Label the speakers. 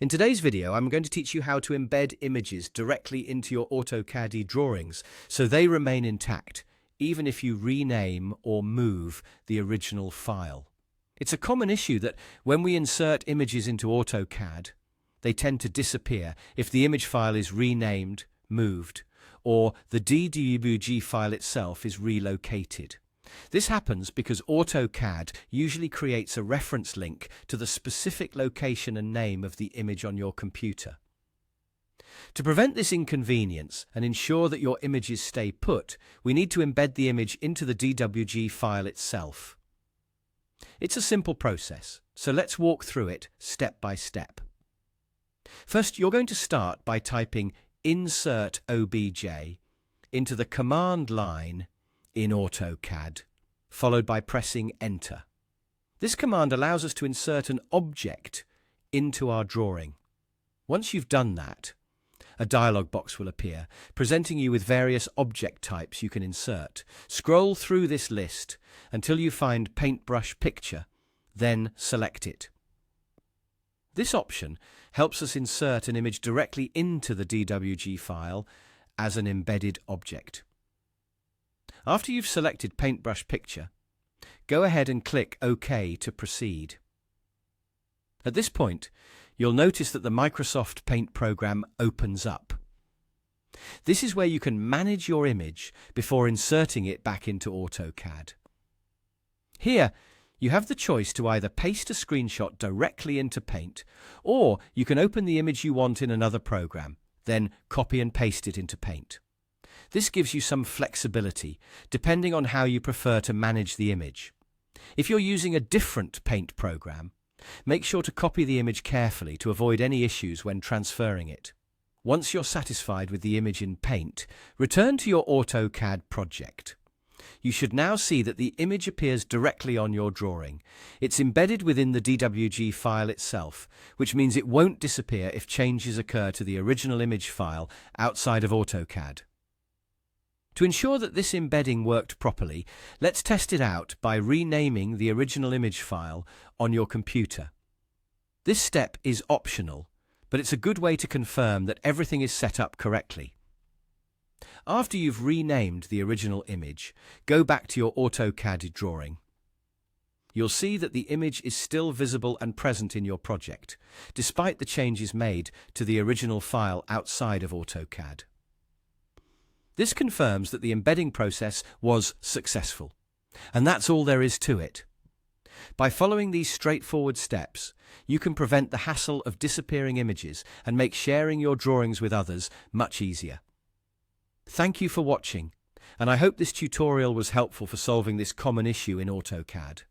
Speaker 1: In today's video, I'm going to teach you how to embed images directly into your AutoCAD drawings so they remain intact, even if you rename or move the original file. It's a common issue that when we insert images into AutoCAD, they tend to disappear if the image file is renamed, moved, or the DWG file itself is relocated. This happens because AutoCAD usually creates a reference link to the specific location and name of the image on your computer. To prevent this inconvenience and ensure that your images stay put, we need to embed the image into the DWG file itself. It's a simple process, so let's walk through it step by step. First, you're going to start by typing Insert OBJ into the command line in AutoCAD, followed by pressing Enter. This command allows us to insert an object into our drawing. Once you've done that, a dialog box will appear, presenting you with various object types you can insert. Scroll through this list until you find Paintbrush Picture, then select it. This option helps us insert an image directly into the DWG file as an embedded object. After you've selected Paintbrush Picture, go ahead and click OK to proceed. At this point, you'll notice that the Microsoft Paint program opens up. This is where you can manage your image before inserting it back into AutoCAD. Here, you have the choice to either paste a screenshot directly into Paint, or you can open the image you want in another program, then copy and paste it into Paint. This gives you some flexibility, depending on how you prefer to manage the image. If you're using a different Paint program, make sure to copy the image carefully to avoid any issues when transferring it. Once you're satisfied with the image in Paint, return to your AutoCAD project. You should now see that the image appears directly on your drawing. It's embedded within the DWG file itself, which means it won't disappear if changes occur to the original image file outside of AutoCAD. To ensure that this embedding worked properly, let's test it out by renaming the original image file on your computer. This step is optional, but it's a good way to confirm that everything is set up correctly. After you've renamed the original image, go back to your AutoCAD drawing. You'll see that the image is still visible and present in your project, despite the changes made to the original file outside of AutoCAD. This confirms that the embedding process was successful, and that's all there is to it. By following these straightforward steps, you can prevent the hassle of disappearing images and make sharing your drawings with others much easier. Thank you for watching, and I hope this tutorial was helpful for solving this common issue in AutoCAD.